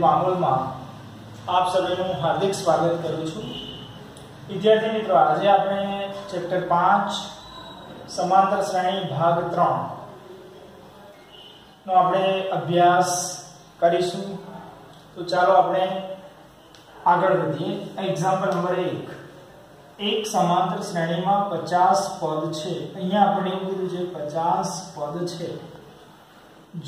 माहौलમાં આપ સૌનું હાર્દિક સ્વાગત કરું છું। વિદ્યાર્થી મિત્રો, આજે આપણે ચેપ્ટર 5 સમાંતર શ્રેણી ભાગ 3 નો આપણે અભ્યાસ કરીશું। તો ચાલો આપણે આગળ વધીએ। એક્ઝામ્પલ નંબર 1, એક સમાંતર શ્રેણીમાં 50 પદ છે। અહીંયા આપણે એવું કીધું છે 50 પદ છે।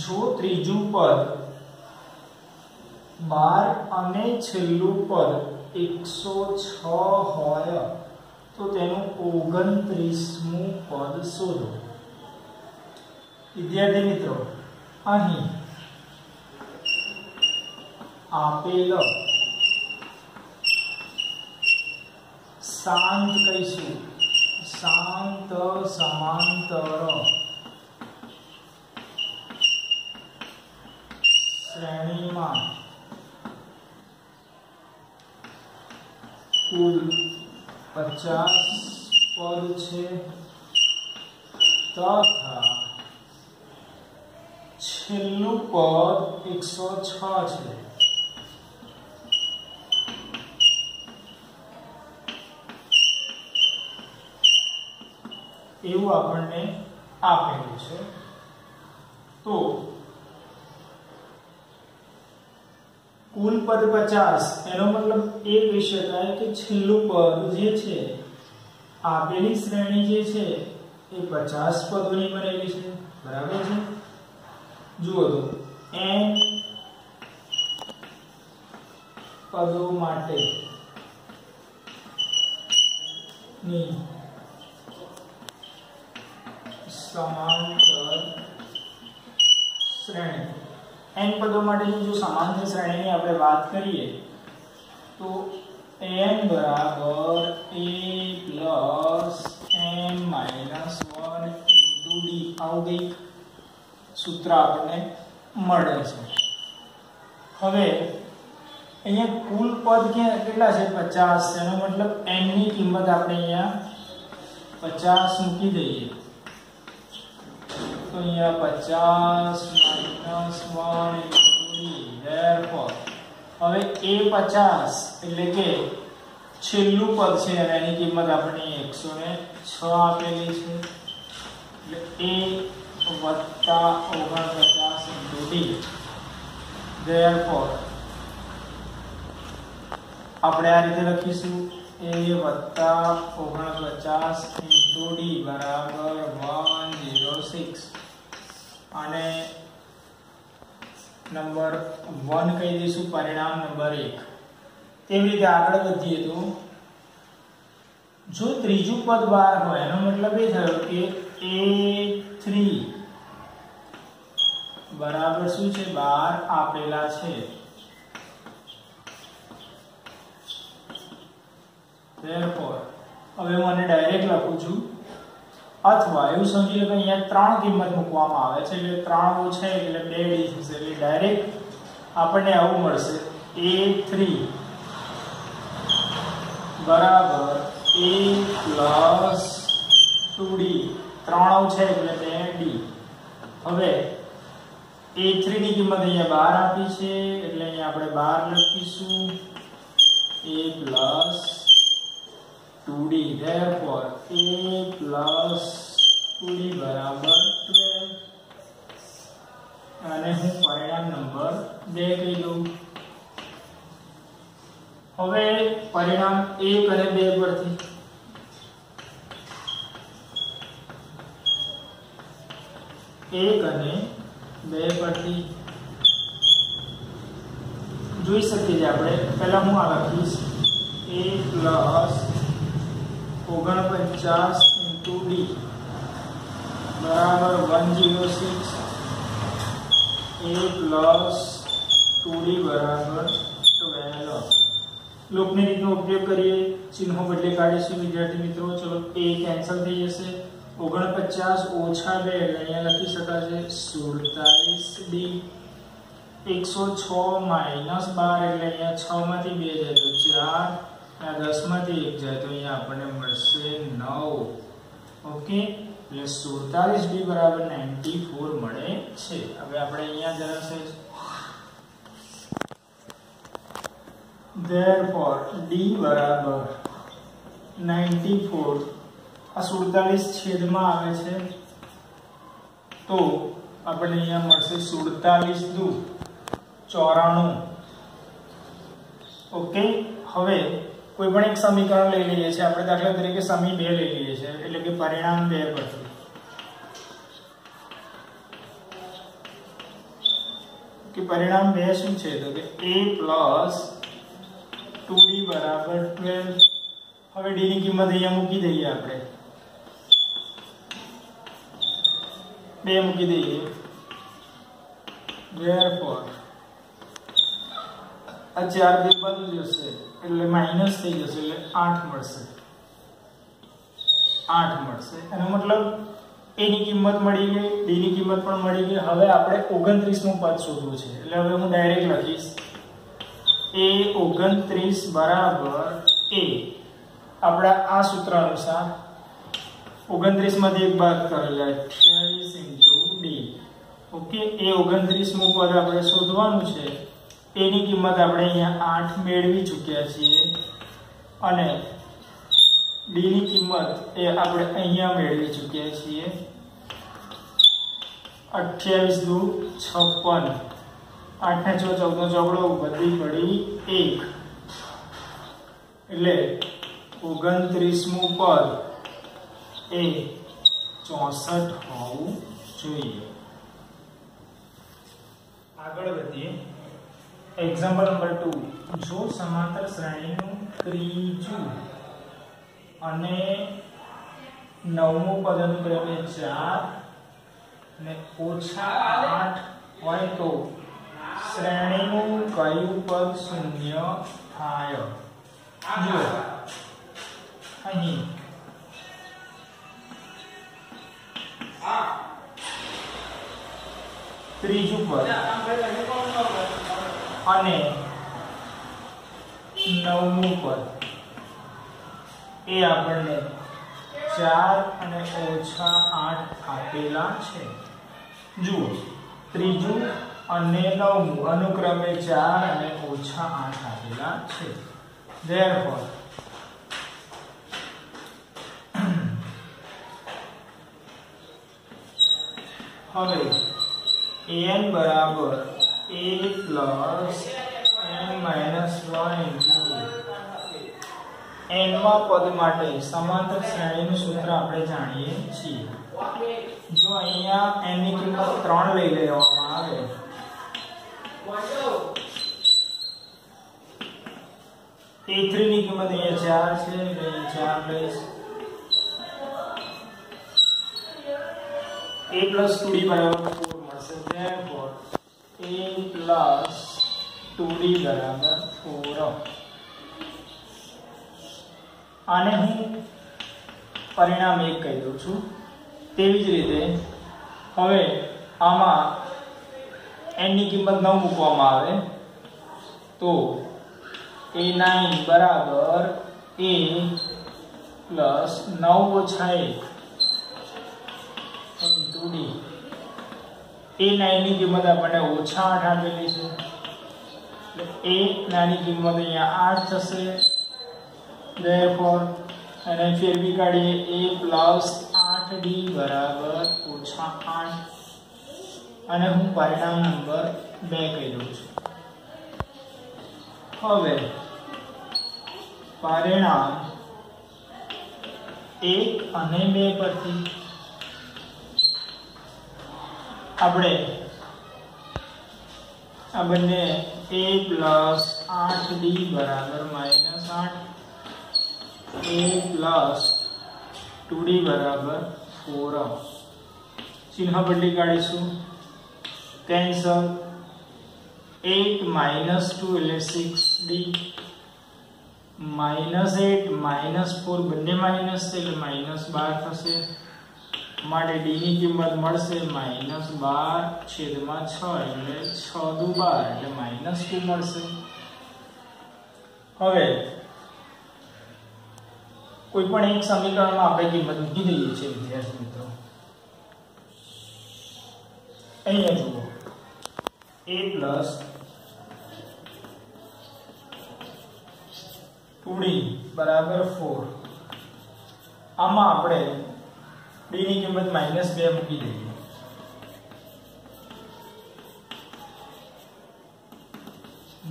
જો ત્રીજું પદ 12 અને છેલ્લું પદ 106 હોય તો તેનું 29મું પદ શોધો। વિદ્યાર્થી મિત્રો, અહીં આપેલ શાંત કહીશું શાંત સમાંતર શ્રેણીમાં કુલ 50 પદ છે તથા છેલ્લું પદ 106 છે। એવું આપણને આપેલું છે। તો કુલ પદ 50, એનો મતલબ એ કહી શકાય કે છેલ્લું પદ જે છે આપેલી શ્રેણી જે છે એ 50 પદોની બનેલી છે। બરાબર છે? જુઓ તો n પદો માટે ની સમાંતર શ્રેણી, n પદો માટેની જો સમાંતર શ્રેણીની આપણે વાત કરીએ તો n બરાબર a plus n minus 1 into d આવું કંઈક સૂત્ર આપણને મળે છે। હવે અહીંયા કુલ પદ કેટલા છે? 50। એનો મતલબ n ની કિંમત આપણે અહીંયા 50 મૂકી દઈએ તો અહીંયા 50 માઈનસ 1 ઇન્ટુ d ધેરફોર હવે a 50 એટલે કે છેલ્લું પદ છે અને એની કિંમત આપણે 106 આપેલી છે એટલે a + 49 ઇન્ટુ d ધેરફોર આપણે આ રીતે લખીશું a + 49 ઇન્ટુ d બરાબર 106 અને નંબર 1 કહી દઈશું, પરિણામ નંબર 1। તેવી રીતે આગળ વધીએ તો જો ત્રીજું પદ 12 હોય એનો મતલબ એ થયો કે a3 બરાબર શું છે? 12 આપેલા છે। Therefore, હવે હું આને ડાયરેક્ટ લખું છું અથવા એવું સમજી લો કે અહીંયા 3 કિંમત મૂકવામાં આવે છે એટલે 3 ઓછા એટલે 2d થશે એટલે ડાયરેક્ટ આપણને આવું મળશે a3 બરાબર a પ્લસ 2d 3 ઓછા એટલે 2d। હવે a3 ની કિંમત અહીંયા 12 આપી છે એટલે અહીંયા આપણે 12 લખીશું a plus 2d therefore a plus 2d બરાબર 12 અને હું પરિણામ નંબર 2 કહી દઉં। હવે પરિણામ 1 અને 2 પરથી જોઈ શકીએ છીએ આપણે। પહેલા હું આ લખીશ a પ્લસ 49 ઇન્ટુ d બરાબર 106 a પ્લસ 2d બરાબર 12। લોકની રીતનો ઉપયોગ કરીએ, ચિહ્નો બદલે કાઢીશું વિદ્યાર્થી મિત્રો। ચલો a કેન્સલ થઈ જશે, 49 ઓછા 2 એટલે અહીંયા લખી શકાશે 47d, 106 માઈનસ 12 એટલે અહીંયા 6 માંથી 2 જાય તો 4, આ 10 માંથી 1 જાય તો અહીંયા આપણને મળશે 9। ઓકે, એટલે 47d બરાબર 94 મળે છે। હવે આપણે અહીંયા જરા છે therefore d બરાબર 94 આ 47 છેદમાં આવે છે તો આપણે અહીંયા મળશે 47 દુ 94. ઓકે, હવે કોઈ પણ એક સમીકરણ લઈ લઈએ છીએ આપણે, દાખલા તરીકે સમી 2 લઈ લઈએ છીએ, એટલે કે પરિણામ 2 પરથી કે પરિણામ 2 શું છે તો કે a + 2d બરાબર 12. હવે d ની કિંમત અહીંયા મૂકી દઈએ આપણે, 2 મૂકી દઈએ, therefore આ 4 2 બદલી જશે એટલે માઈનસ થઈ જશે એટલે 8 મળશે. 8 મળશે એનો મતલબ a ની કિંમત મળી ગઈ, d ની કિંમત પણ મળી ગઈ. હવે આપણે 29મું પદ શોધવું છે એટલે હવે હું ડાયરેક્ટ લખીશ a 29 બરાબર a આપણા આ સૂત્ર અનુસાર 29 માંથી એક બાદ કરેલા 28 * d. ઓકે, a 29મું પદ આપણે શોધવાનું છે. a ની કિંમત આપણે અહીંયા 8 મેળવી ચૂક્યા છીએ અને d ની કિંમત એ આપણે અહીંયા મેળવી ચૂક્યા છીએ. 28 દુ 56, 8 ને 6 14 ચોકડો બધી પડી 1 એટલે 29મું પદ એ 64 હોવું જોઈએ. આગળ વધીએ. એક્ઝામ્પલ નંબર 2, જો સમાંતર શ્રેણીનું ત્રીજું અને નવમું પદ અનુક્રમે 4 અને -8 હોય તો શ્રેણીનું કયું પદ શૂન્ય થાય? જો અહીં ત્રીજું પદ અને નવમું પદ એ આપણને 4 અને -8 આપેલા છે. જુઓ, ત્રીજું અને નવમું અનુક્રમે 4 અને -8 આપેલા છે. therefore હવે an બરાબર a + n - 1 nમા પદ માટે સમાંતર શ્રેણીનું સૂત્ર આપણે જાણીએ છીએ. જો અહીંયા n ની કિંમત 3 લઈ લેવામાં આવે a3 ની કિંમત અહીંયા 4 છે એટલે 4 લઈશ. a + 2d બરાબર 4 મળશે. therefore a + 2d બરાબર 4. આને હું પરિણામ 1 કહી દઉં છું. તેવી જ રીતે હવે આમાં n ની કિંમત 9 મૂકવામાં આવે તો a9 બરાબર a + 9 - 1 * d. a9 ની કિંમત આપણને -8 આપેલી છે એટલે a9 ની કિંમત અહીંયા 8 થશે. therefore અને ફેરવી કાઢીએ a + 8d બરાબર -8 અને હું પરિણામ નંબર 2 કહી દઉં છું. હવે પરિણામ 1 અને 2 પરથી આપણે આ બંને a + 8d બરાબર -8, a + 2d બરાબર 4. ચિહ્ન બદલી કાઢીશું, કેન્સલ. 8 - 2 એટલે 6d, -8 - 4 બંને માઈનસ છે એટલે -12 થશે. માટે d ની કિંમત મળશે -12/6 એટલે 6 દુ 12 એટલે -2 મળશે. હવે કોઈ પણ એક સમીકરણમાં આપણે કિંમત મૂકી દઈએ છીએ વિદ્યાર્થી મિત્રો. અહીંયા જુઓ a + 2d બરાબર 4. આમાં આપણે d ની કિંમત -2 મૂકી દઈએ.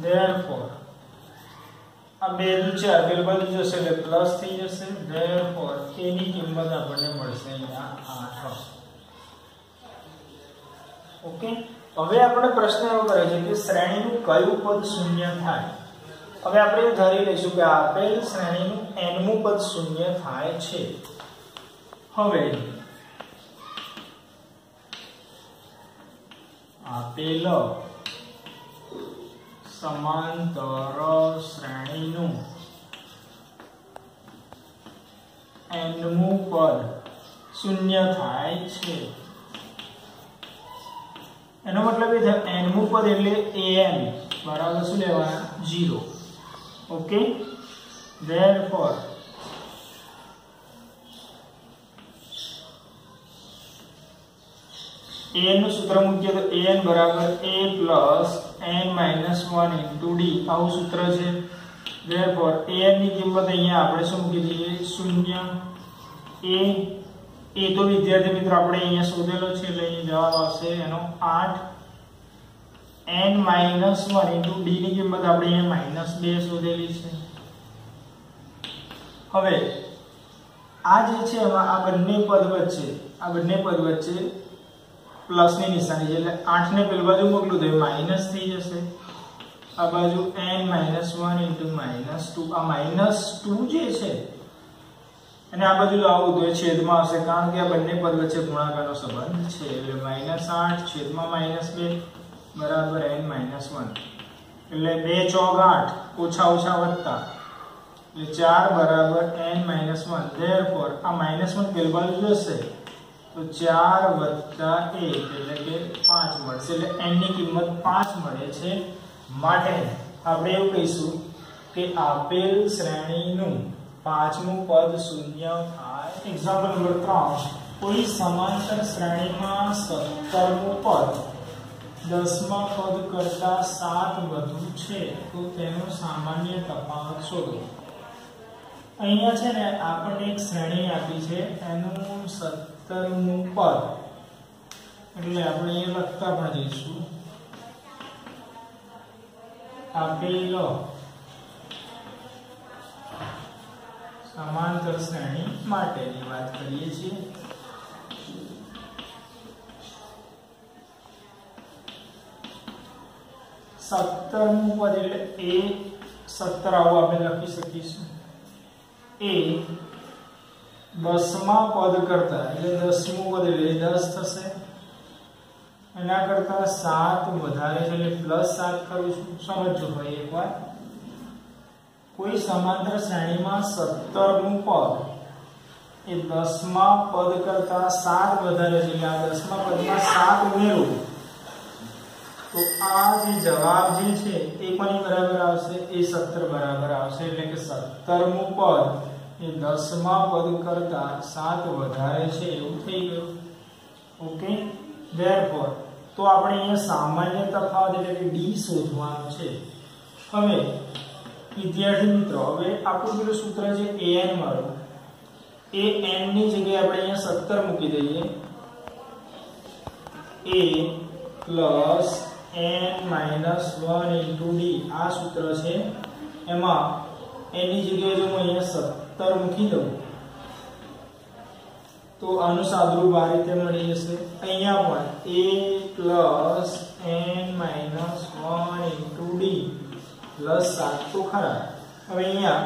therefore આ બે છે પેલી બાજુ જશે એટલે પ્લસ થઈ જશે. therefore a ની કિંમત આપણને મળશે અહીંયા 8. ઓકે. હવે આપણે પ્રશ્ન એવો કરે છે કે શ્રેણીનું કયું પદ શૂન્ય થાય. હવે આપણે એ ધારી લઈશું કે આપેલ શ્રેણીનું nમું પદ શૂન્ય થાય છે. હવે આપેલ સમાંતર શ્રેણીનું nમું પદ શૂન્ય થાય છે. એનો મતલબ એ થાય nમું પદ એટલે an બરાબર શું લેવાના 0. ઓકે. therefore an નું સૂત્ર મૂકીએ તો an બરાબર a plus n minus 1 into d આવું સૂત્ર છે. therefore an ની કિંમત અહીંયા આપણે શું મૂકી દઈએ 0. a તો વિદ્યાર્થી મિત્રો આપણે અહીંયા શોધેલો છે એટલે અહીં જવાબ આવશે એનો 8. n minus 1 into d ની કિંમત આપણે અહીંયા -2 શોધેલી છે. હવે આ જે છે એમાં આ બંને પદ વચ્ચે પ્લસ ની નિશાની છે એટલે 8 ને પેલી બાજુ મોકલું તો માઈનસ થઈ જશે. આ બાજુ n -1 into -2 આ -2 જે છે અને આ બાજુ આવું તો એ છેદમાં આવશે કારણ કે આ બંને પદ વચ્ચે ગુણાકારનો સંબંધ છે એટલે -8 છેદમાં -2 બરાબર n -1 એટલે 2 ચોક 8 ઓછા ઓછા વત્તા એટલે 4 બરાબર n -1. therefore આ -1 પેલી બાજુ જશે તો 4 + 1 એટલે કે 5 મળશે એટલે n ની કિંમત 5 મળે છે. માટે આપણે એવું કહીશું કે આપેલ શ્રેણીનું પાંચમું પદ શૂન્ય થાય. એક્ઝામ્પલ નંબર 3 કોઈ સમાંતર શ્રેણીમાં 17મું પદ 10મા પદ કરતા 7 વધુ છે તો તેનો સામાન્ય તફાવત શોધો. અહીંયા છે ને આપણને એક શ્રેણી આપી છે એનું 17મું પદ એટલે આપણે અહીંયા લખતા પણ જઈશું આપેલો સમાંતર શ્રેણી માટેની વાત કરીએ છીએ. સત્તરમું પદ એટલે a 17 આવું આપણે લખી શકીશું. a 10મા પદ કરતા એટલે 10મું પદ એટલે 10 થશે. એના કરતા 7 વધારે છે એટલે +7 કરું છું. સમજો ભાઈ એકવાર કોઈ સમાંતર શ્રેણીમાં 17મું પદ એ 10મા પદ કરતા 7 વધારે છે એટલે આ 10મા પદમાં 7 ઉમેરું તો આ જે જવાબ જે છે એ કોની બરાબર આવશે એ 17 બરાબર આવશે એટલે કે 17મું પદ એ 10મા પદ કરતા 7 વધારે છે એવું થઈ ગયું. ઓકે. therefore તો આપણે અહીંયા સામાન્ય તફાવત એટલે કે d શોધવાનો છે. હવે વિદ્યાર્થી મિત્રો હવે આપણું પેલું સૂત્ર છે an વાળું એ n ની જગ્યાએ આપણે અહીંયા 17 મૂકી દઈએ a plus n minus 1 into d આ સૂત્ર છે. એમાં n ની જગ્યાએ જો હું અહીંયા 17 મૂકી દઉં તો આનું સાદુરૂપ આ રીતે મળી જશે. અહીંયા પણ a plus n minus 1 into d plus 7 તો ખરા. હવે અહીંયા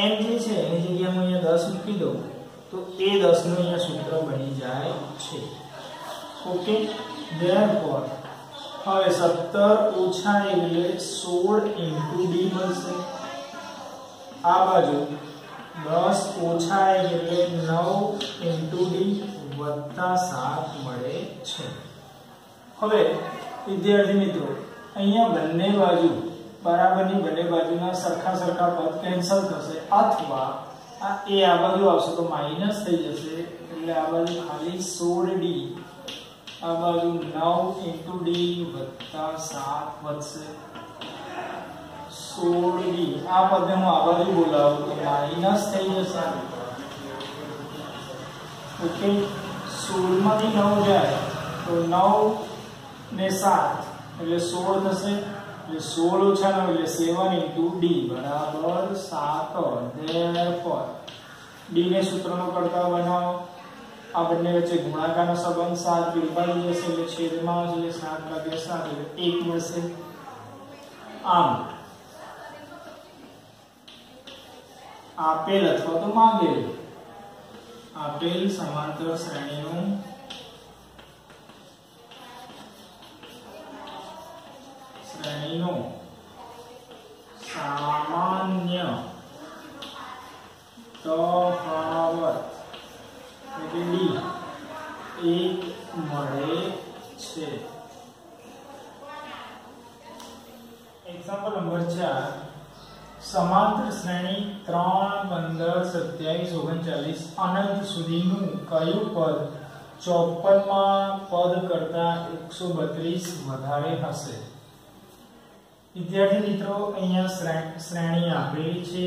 n જે છે એની જગ્યાએ હું અહીંયા 10 મૂકી દઉં તો એ 10 નું અહીંયા સૂત્ર બની જાય છે. ઓકે. therefore હવે 17 ઓછા એટલે 16 into d મળશે. આ બાજુ 10 ઓછા એટલે 9 into d વત્તા 7 મળે છે. હવે વિદ્યાર્થી મિત્રો અહીંયા બંને બાજુ બરાબરની બંને બાજુના સરખા સરખા પદ કેન્સલ થશે અથવા આ a આ બાજુ આવશે તો માઈનસ થઈ જશે એટલે આ બાજુ ખાલી 16d આ બાજુ 9 into d વત્તા 7 વધશે. 16d આ પદને હું આ બાજુ બોલાવું તો માઈનસ થઈ જશે ઓકે 16 માંથી 9 જાય તો 9 ને 7 એટલે 16 થશે એટલે 16 ઓછા 9 એટલે 7 * d બરાબર 7 therefore d ને સૂત્રનો કરતા બનાવો આ બંને વચ્ચે ગુણાકારનો સંબંધ 7 વિભાજી જશે એટલે છેદમાં આવશે 7/7 એટલે 1 મળશે આમ આપેલ અથવા તો માંગેલ આપેલ સમાંતર શ્રેણીનું સામાન્ય તફાવત એટલે d 1 મળે છે એક્ઝામ્પલ નંબર 4 સમાંતર શ્રેણી 3 15 27 39 અનંત સુધીનું કયું પદ 54 માં પદ કરતા 132 વધારે હશે વિદ્યાર્થી મિત્રો અહીંયા શ્રેણી આપેલી છે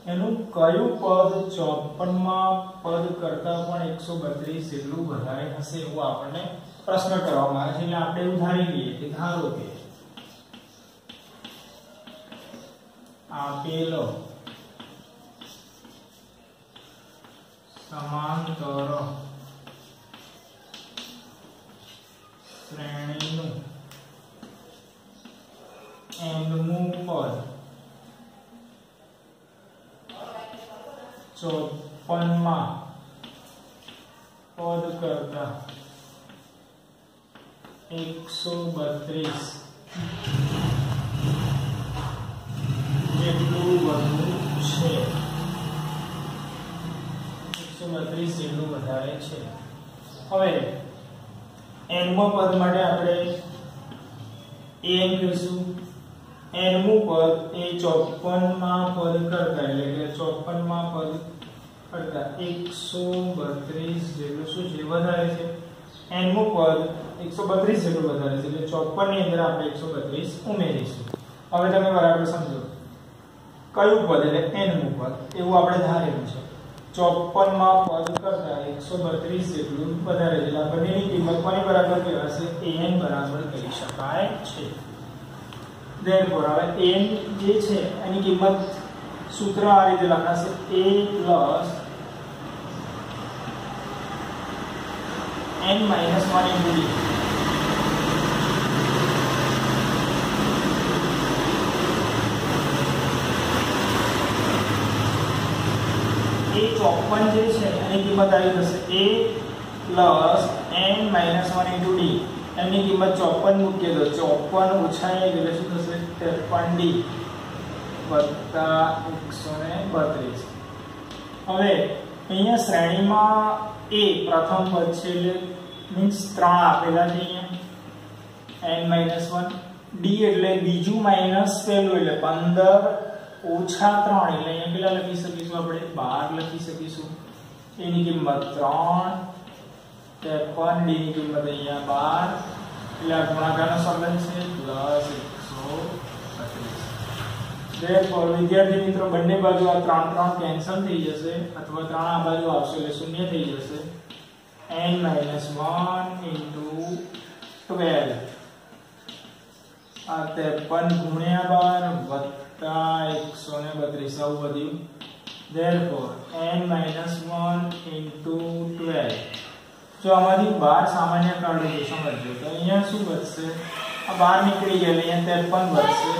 એનું કયું પદ 54 માં પદ કરતા પણ 132 જેટલું વધારે હશે એવું આપણને પ્રશ્ન કરવામાં આવે છે એટલે આપણે એવું ધારી લઈએ કે ધારો કે આપેલો સમાંતર શ્રેણીનું nમું પદ 54 માં પદ કરતા 132 જેટલું વધુ છે 132 જેટલું વધારે છે હવે nમો પદ માટે આપણે an કહીશું nમું પદ એ 54 માં પદ કરતા એટલે કે 54 માં પદ કરતા 132 જેટલું શું છે વધારે છે nમું પદ 132 જેટલું વધારે છે એટલે 54 ની અંદર આપણે 132 ઉમેરીશું હવે તમે બરાબર સમજો કયું પદ એટલે nમું પદ એવું આપણે ધારેલું છે 54 માં પદ કરતા 132 જેટલું વધારે છે એટલે બંનેની કિંમત કોની બરાબર કહેવાશે an બરાબર કરી શકાય છે therefore હવે n જે છે એની કિંમત સૂત્ર આ રીતે લખાશે a n - 1 * d એ 54 જે છે એની કિંમત આવી જશે a n - 1 * d એની કિંમત 54 મૂકીએ તો 54 ઓછા 1 એટલે શું થશે 53d વત્તા 132 હવે અહીંયા શ્રેણીમાં a પ્રથમ પદ છે એટલે મીન્સ 3 આપેલા છે અહીંયા n - 1 d એટલે બીજું માઈનસ પહેલું એટલે 15 ઓછા 3 એટલે અહીંયા કેટલા લખી શકીશું આપણે 12 લખી શકીશું એની કિંમત 3 53d ની કિંમત અહીંયા 12 એટલે આ ગુણાકારનો સંબંધ છે +132 therefore વિદ્યાર્થી મિત્રો બંને બાજુ આ 3 3 કેન્સલ થઈ જશે અથવા 3 આ બાજુ આવશે એટલે શૂન્ય થઈ જશે n - 1 * 12 આ 53 * 12 વત્તા 132 આવું વધ્યું therefore n - 1 * 12 જો આમાંથી 12 સામાન્ય કાઢો તો સમજો તો અહીંયા શું વધશે આ 12 નીકળી ગયા એટલે અહીંયા 53 વધશે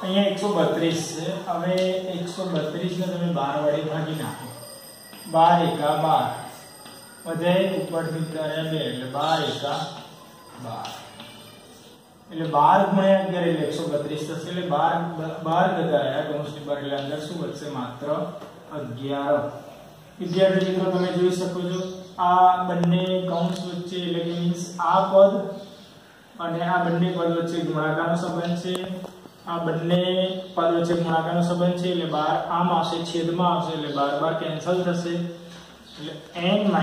અહીંયા 132 છે હવે 132 ને તમે 12 વડે ભાગી નાખો 12 * 12 વધે ઉપરથી કર્યા 2 એટલે 12 * 12 એટલે 12 * 11 એટલે 132 થશે એટલે 12 ગદાયા કૌંસની બહાર એટલે અંદર શું વધશે માત્ર 11 વિદ્યાર્થી મિત્રો તમે જોઈ શકો છો આ બંને કૌંસ વચ્ચે એટલે કે મીન્સ આ પદ અને આ બંને પદ વચ્ચે ગુણાકારનો સંબંધ છે આ બંને પદ વચ્ચે ગુણાકારનો સંબંધ છે એટલે 12 આમ આવશે છેદમાં આવશે એટલે 12 કેન્સલ થશે એટલે n -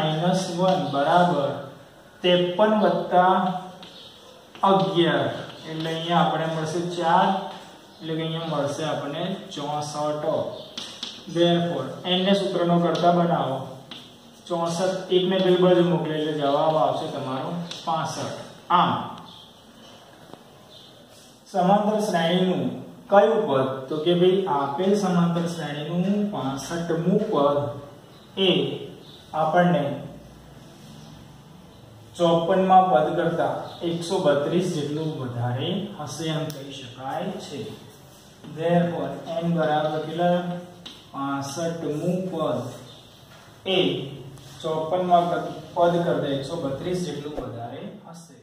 1 બરાબર 53 + 11 એટલે અહીંયા આપણે મળશે 4 એટલે કે અહીંયા મળશે આપણને 64. ધેરફોર n ને સૂત્રનો કરતા બનાવો 64 એક ને પેલી બાજુ મોકલે એટલે જવાબ આવશે તમારો 65. આમ સમાંતર શ્રેણીનું કયું પદ તો કે ભાઈ આપેલ સમાંતર શ્રેણીનું 65મું પદ એ આપણને 54 માં પદ કરતા 132 જેટલું વધારે હશે એમ કહી શકાય છે. ધેરફોર n બરાબર કેટલા 65મું પદ એ 54 માં પદ કરતા 132 જેટલું વધારે હશે.